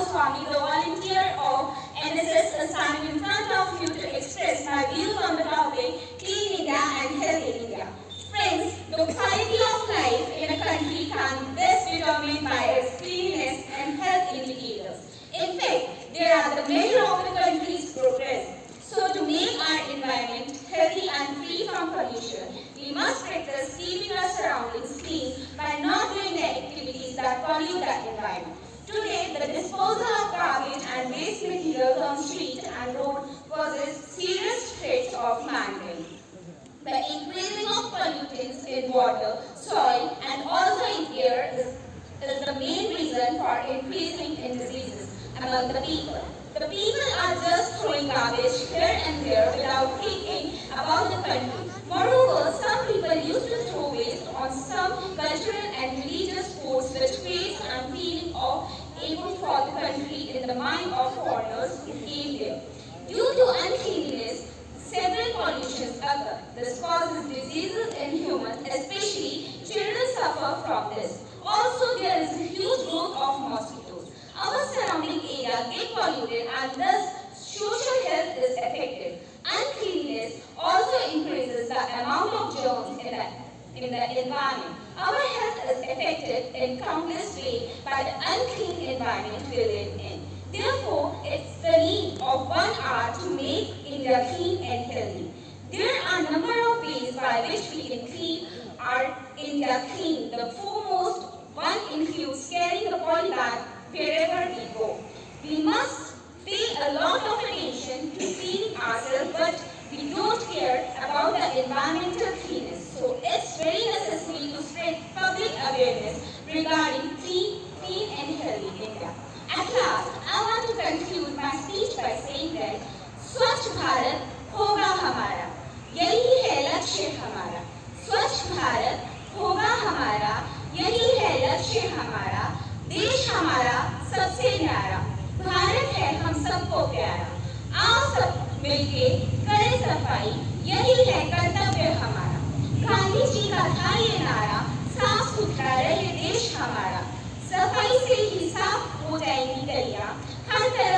Goswami, the volunteer of NSS, is standing in front of you to express my views on the topic Clean India and Healthy India. Friends, the quality of life in a country can best be determined by its cleanliness and health indicators. In fact, they are the measure of the country's progress. So to make our environment healthy and free from pollution, we must practice keeping our surroundings clean by not doing the activities that pollute the environment. Today, the disposal of garbage and waste materials on street and road poses serious threats of mankind. The increasing of pollutants in water, soil, and also in air is the main reason for increasing in diseases among the people. The people are just throwing garbage here and there without thinking about the country. Moreover, some people used to throw waste on some cultural and religious sports which creates a feeling of evil for the country in the mind of foreigners who came there. Due to uncleanliness, several pollutions occur. This causes diseases in humans, especially children suffer from this. Also, there is a huge growth of mosquitoes. Our surrounding area get polluted and thus social health is affected. Uncleanliness also increases the amount of germs in the environment. Our health is affected in countless ways by the unclean environment we live in. Therefore, it's the need of 1 hour to make India clean and healthy. There are a number of ways by which we can keep our India clean. The foremost one includes carrying the poly bag wherever we go. We must pay a lot of attention to cleaning ourselves, but we don't care about the environmental cleanness. So it's very necessary to spread public awareness regarding clean and healthy India. At last, I want to conclude my speech by saying that Swachh Bharat होगा हमारा, यही है लक्ष्य हमारा. स्वच्छ भारत होगा हमारा, यही है लक्ष्य हमारा. देश हमारा सबसे न्यारा, भारत है हम सबको प्यारा. आओ सब मिलके करें सफाई, यही है कर्तव्य हमारा. गांधी जी का था ये नारा, साफ सुथरा रहे देश हमारा. सफाई से ही साफ हो जाएंगी गलियां, हर तरफ